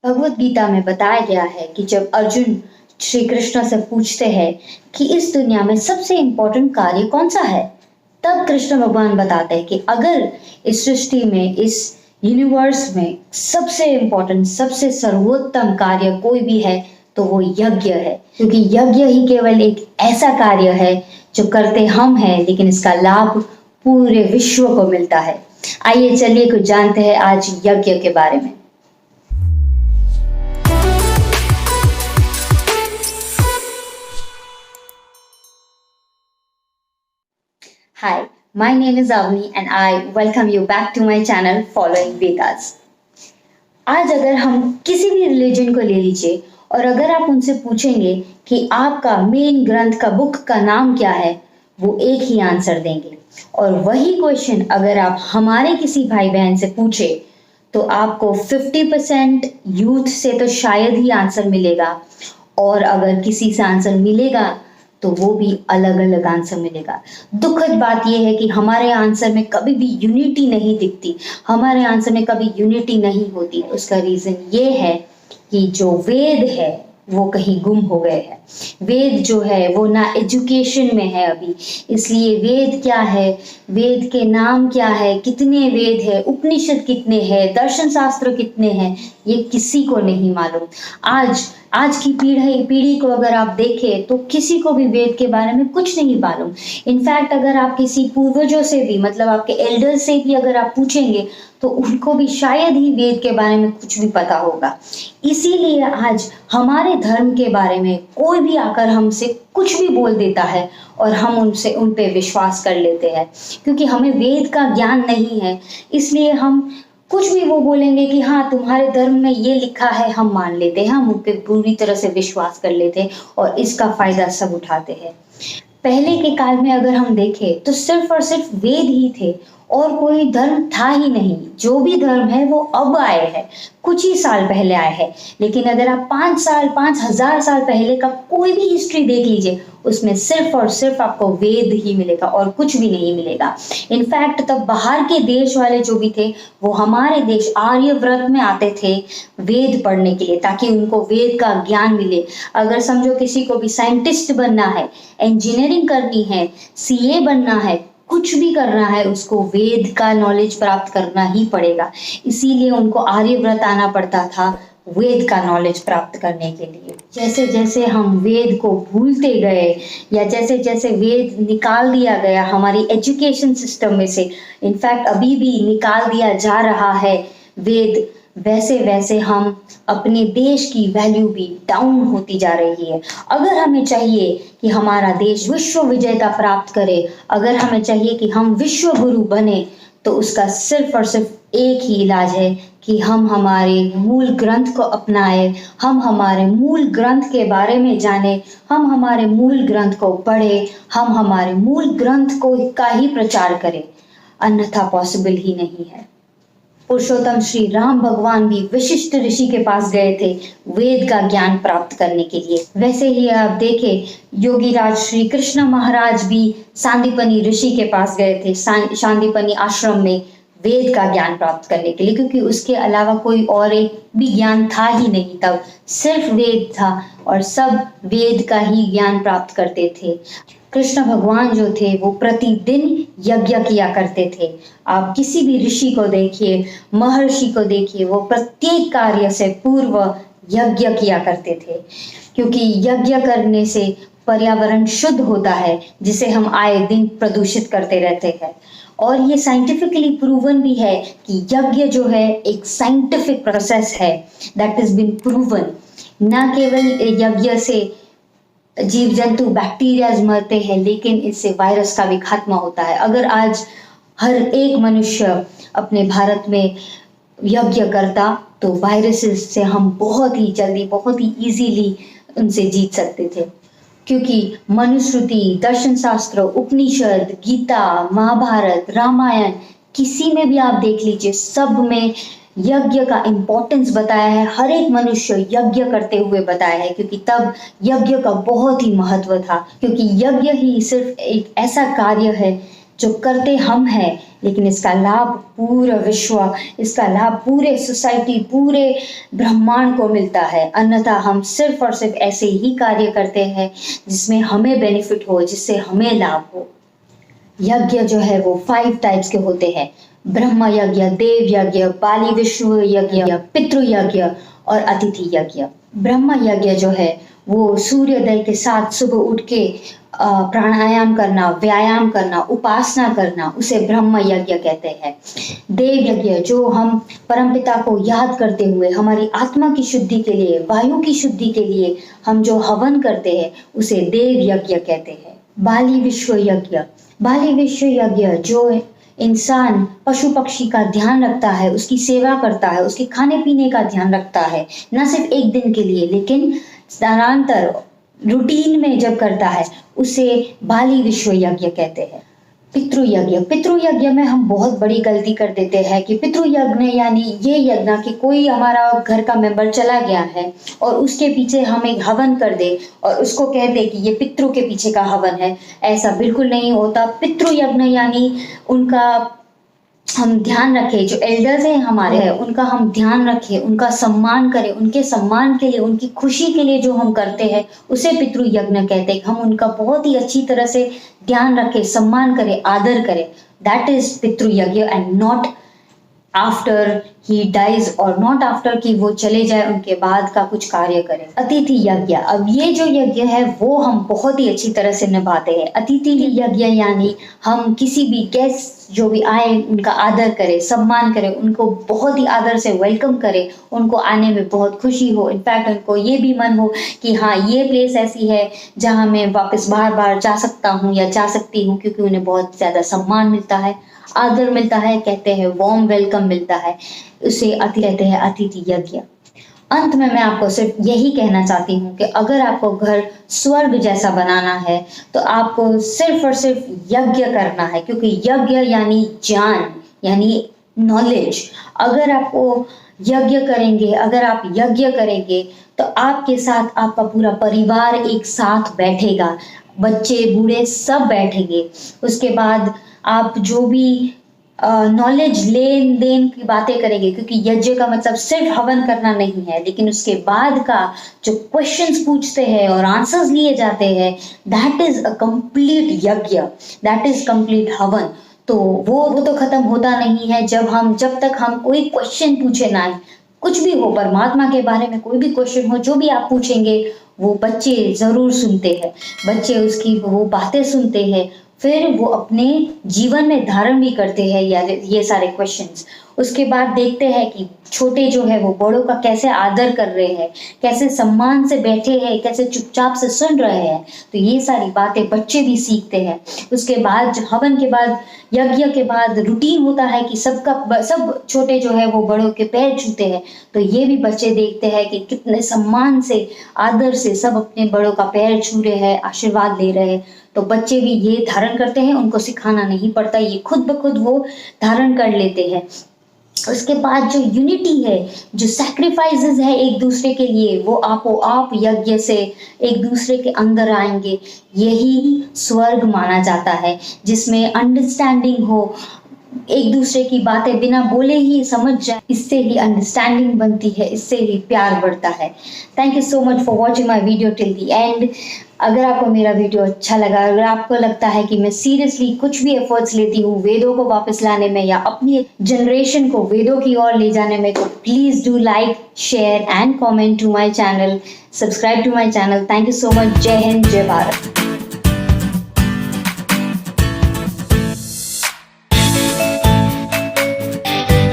भगवत गीता में बताया गया है कि जब अर्जुन श्री कृष्ण से पूछते हैं कि इस दुनिया में सबसे इम्पोर्टेंट कार्य कौन सा है, तब कृष्ण भगवान बताते हैं कि अगर इस सृष्टि में, इस यूनिवर्स में सबसे इम्पोर्टेंट, सबसे सर्वोत्तम कार्य कोई भी है तो वो यज्ञ है। क्योंकि यज्ञ ही केवल एक ऐसा कार्य है जो करते हम हैं, लेकिन इसका लाभ पूरे विश्व को मिलता है। आइए चलिए कुछ जानते हैं आज यज्ञ के बारे में। Hi, my name is Avni and I welcome you back to my channel Following Vedas. आज अगर हम किसी भी रिलीजन को ले लीजिए और अगर आप उनसे पूछेंगे कि आपका मेन ग्रंथ का बुक का नाम क्या है, वो एक ही आंसर देंगे। और वही क्वेश्चन अगर आप हमारे किसी भाई बहन से पूछे तो आपको 50% यूथ से तो शायद ही आंसर मिलेगा, और अगर किसी से आंसर मिलेगा तो वो भी अलग अलग आंसर मिलेगा। दुखद बात यह है कि हमारे आंसर में कभी भी यूनिटी नहीं दिखती, हमारे आंसर में कभी यूनिटी नहीं होती। उसका रीजन ये है कि जो वेद है वो कहीं गुम हो गए हैं। वेद जो है वो ना एजुकेशन में है अभी, इसलिए वेद क्या है, वेद के नाम क्या है, कितने वेद है, उपनिषद कितने हैं, दर्शन शास्त्र कितने हैं, ये किसी को नहीं मालूम। आज की पीढ़ी को अगर आप देखें तो किसी को भी वेद के बारे में कुछ नहीं मालूम। इनफैक्ट अगर आप किसी पूर्वजों से भी, मतलब आपके एल्डर्स से भी अगर आप पूछेंगे तो उनको भी शायद ही वेद के बारे में कुछ भी पता होगा। इसीलिए आज हमारे धर्म के बारे में कोई भी आकर हमसे कुछ भी बोल देता है और हम उन पे विश्वास कर लेते हैं। क्योंकि हमें वेद का ज्ञान नहीं है, इसलिए हम कुछ भी वो बोलेंगे कि हाँ तुम्हारे धर्म में ये लिखा है, हम मान लेते हैं, हम उन पे पूरी तरह से विश्वास कर लेते हैं और इसका फायदा सब उठाते हैं। पहले के काल में अगर हम देखें तो सिर्फ और सिर्फ वेद ही थे और कोई धर्म था ही नहीं। जो भी धर्म है वो अब आए हैं, कुछ ही साल पहले आए हैं। लेकिन अगर आप 5,000 साल पहले का कोई भी हिस्ट्री देख लीजिए, उसमें सिर्फ और सिर्फ आपको वेद ही मिलेगा और कुछ भी नहीं मिलेगा। इनफैक्ट तब बाहर के देश वाले जो भी थे वो हमारे देश आर्यव्रत में आते थे वेद पढ़ने के लिए, ताकि उनको वेद का ज्ञान मिले। अगर समझो किसी को भी साइंटिस्ट बनना है, इंजीनियरिंग करनी है, सीए बनना है, कुछ भी करना है, उसको वेद का नॉलेज प्राप्त करना ही पड़ेगा। इसीलिए उनको आर्यव्रत आना पड़ता था वेद का नॉलेज प्राप्त करने के लिए। जैसे जैसे हम वेद को भूलते गए या जैसे जैसे वेद निकाल दिया गया हमारी एजुकेशन सिस्टम में से, इनफैक्ट अभी भी निकाल दिया जा रहा है वेद, वैसे वैसे हम अपने देश की वैल्यू भी डाउन होती जा रही है। अगर हमें चाहिए कि हमारा देश विश्व विजेता प्राप्त करे, अगर हमें चाहिए कि हम विश्व गुरु बने, तो उसका सिर्फ और सिर्फ एक ही इलाज है कि हम हमारे मूल ग्रंथ को अपनाएं, हम हमारे मूल ग्रंथ के बारे में जाने, हम हमारे मूल ग्रंथ को पढ़े, हम हमारे मूल ग्रंथ को का ही प्रचार करें, अन्यथा पॉसिबल ही नहीं है। पुरुषोत्तम श्री राम भगवान भी वशिष्ठ ऋषि के पास गए थे वेद का ज्ञान प्राप्त करने के लिए। वैसे ही आप देखें योगीराज श्री कृष्ण महाराज भी सांदीपनी ऋषि के पास गए थे, सांदीपनी आश्रम में वेद का ज्ञान प्राप्त करने के लिए, क्योंकि उसके अलावा कोई और एक भी ज्ञान था ही नहीं। तब सिर्फ वेद था और सब वेद का ही ज्ञान प्राप्त करते थे। कृष्ण भगवान जो थे वो प्रतिदिन यज्ञ किया करते थे। आप किसी भी ऋषि को देखिए, महर्षि को देखिए, वो प्रत्येक कार्य से पूर्व यज्ञ किया करते थे, क्योंकि यज्ञ करने से पर्यावरण शुद्ध होता है, जिसे हम आए दिन प्रदूषित करते रहते हैं। और ये साइंटिफिकली प्रूवन भी है कि यज्ञ जो है एक साइंटिफिक प्रोसेस है, दैट इज बीन प्रूवन। न केवल यज्ञ से जीव जंतु बैक्टीरियाज मरते हैं, लेकिन इससे वायरस का भी खात्मा होता है। अगर आज हर एक मनुष्य अपने भारत में यज्ञ करता तो वायरसेस से हम बहुत ही जल्दी, बहुत ही इजीली उनसे जीत सकते थे। क्योंकि मनुस्मृति, दर्शन शास्त्र, उपनिषद, गीता, महाभारत, रामायण, किसी में भी आप देख लीजिए, सब में यज्ञ का इम्पोर्टेंस बताया है। हर एक मनुष्य यज्ञ करते हुए बताया है, क्योंकि तब यज्ञ का बहुत ही महत्व था। क्योंकि यज्ञ ही सिर्फ एक ऐसा कार्य है जो करते हम हैं, लेकिन इसका लाभ पूरा विश्व, इसका लाभ पूरे सोसाइटी, पूरे ब्रह्मांड को मिलता है। अन्यथा हम सिर्फ और सिर्फ ऐसे ही कार्य करते हैं जिसमें हमें बेनिफिट हो, जिससे हमें लाभ हो। यज्ञ जो है वो 5 टाइप्स के होते हैं: ब्रह्म यज्ञ, देव यज्ञ, बाली विष्णु यज्ञ, पितृ यज्ञ और अतिथि यज्ञ। ब्रह्म यज्ञ जो है वो सूर्योदय के साथ सुबह उठ के प्राणायाम करना, व्यायाम करना, उपासना करना, उसे ब्रह्म यज्ञ कहते हैं। देव यज्ञ जो हम परमपिता को याद करते हुए हमारी आत्मा की शुद्धि के लिए, वायु की शुद्धि के लिए हम जो हवन करते हैं उसे देव यज्ञ कहते हैं। बाली विश्व यज्ञ, बाली विश्व यज्ञ जो इंसान पशु पक्षी का ध्यान रखता है, उसकी सेवा करता है, उसके खाने पीने का ध्यान रखता है, न सिर्फ एक दिन के लिए लेकिन स्थानांतर रूटीन में जब करता है, उसे बाली विश्व यज्ञ कहते हैं। पितृ यज्ञ, पितृ यज्ञ में हम बहुत बड़ी गलती कर देते हैं कि पितृ यज्ञ यानी ये यज्ञ कि कोई हमारा घर का मेंबर चला गया है और उसके पीछे हम एक हवन कर दे और उसको कह दे कि ये पितृ के पीछे का हवन है। ऐसा बिल्कुल नहीं होता। पितृ यज्ञ यानी उनका हम ध्यान रखें, जो एल्डर्स हैं हमारे हैं उनका हम ध्यान रखें, उनका सम्मान करें, उनके सम्मान के लिए, उनकी खुशी के लिए जो हम करते हैं उसे पितृ यज्ञ कहते हैं। हम उनका बहुत ही अच्छी तरह से ध्यान रखें, सम्मान करें, आदर करें। That is pitri yagya and not after he dies और नॉट आफ्टर कि वो चले जाए उनके बाद का कुछ कार्य करें। अतिथि यज्ञ, अब ये जो यज्ञ है वो हम बहुत ही अच्छी तरह से निभाते हैं। अतिथि यज्ञ यानी हम किसी भी गेस्ट जो भी आए उनका आदर करें, सम्मान करें, उनको बहुत ही आदर से वेलकम करें, उनको आने में बहुत खुशी हो। इनफैक्ट उनको ये भी मन हो कि हाँ ये प्लेस ऐसी है जहाँ मैं वापस बार बार जा सकता हूँ या जा सकती हूँ, क्योंकि उन्हें बहुत ज़्यादा सम्मान मिलता है, आदर मिलता है, कहते हैं वार्म वेलकम मिलता है। उसे कहते हैं अतिथि यज्ञ। अंत में मैं आपको सिर्फ यही कहना चाहती हूँ कि अगर आपको घर स्वर्ग जैसा बनाना है तो आपको सिर्फ और सिर्फ यज्ञ करना है, क्योंकि यज्ञ यानी ज्ञान, यानी नॉलेज। अगर आपको यज्ञ करेंगे, अगर आप यज्ञ करेंगे तो आपके साथ आपका पूरा परिवार एक साथ बैठेगा, बच्चे बूढ़े सब बैठेंगे। उसके बाद आप जो भी नॉलेज लेन देन की बातें करेंगे, क्योंकि यज्ञ का मतलब सिर्फ हवन करना नहीं है, लेकिन उसके बाद का जो क्वेश्चंस पूछते हैं और आंसर्स लिए जाते हैं, दैट इज अ कंप्लीट यज्ञ, दैट इज कंप्लीट हवन। तो वो तो खत्म होता नहीं है जब तक हम कोई क्वेश्चन पूछे ना है। कुछ भी हो, परमात्मा के बारे में कोई भी क्वेश्चन हो, जो भी आप पूछेंगे वो बच्चे जरूर सुनते हैं, बच्चे उसकी वो बातें सुनते हैं, फिर वो अपने जीवन में धारण भी करते हैं ये सारे क्वेश्चंस। उसके बाद देखते हैं कि छोटे जो है वो बड़ों का कैसे आदर कर रहे हैं, कैसे सम्मान से बैठे हैं, कैसे चुपचाप से सुन रहे हैं। तो ये सारी बातें बच्चे भी सीखते हैं। उसके बाद हवन के बाद, यज्ञ के बाद रूटीन होता है कि सब छोटे जो है वो बड़ों के पैर छूते हैं। तो ये भी बच्चे देखते हैं कि कितने सम्मान से, आदर से सब अपने बड़ों का पैर छू रहे हैं, आशीर्वाद ले रहे हैं। तो बच्चे भी ये धारण करते हैं, उनको सिखाना नहीं पड़ता, ये खुद ब खुद वो धारण कर लेते हैं। उसके बाद जो यूनिटी है, जो सैक्रिफाइसेस है एक दूसरे के लिए, वो आप यज्ञ से एक दूसरे के अंदर आएंगे। यही स्वर्ग माना जाता है, जिसमें अंडरस्टैंडिंग हो, एक दूसरे की बातें बिना बोले ही समझ जाए। इससे ही अंडरस्टैंडिंग बनती है, इससे ही प्यार बढ़ता है। Thank you so much for watching my video till the end. अगर आपको मेरा वीडियो अच्छा लगा, अगर आपको लगता है कि मैं सीरियसली कुछ भी एफर्ट्स लेती हूँ वेदों को वापस लाने में या अपनी जनरेशन को वेदों की ओर ले जाने में, तो please do like, share and comment to my channel, subscribe to my channel. Thank you so much. जय हिंद, जय भारत।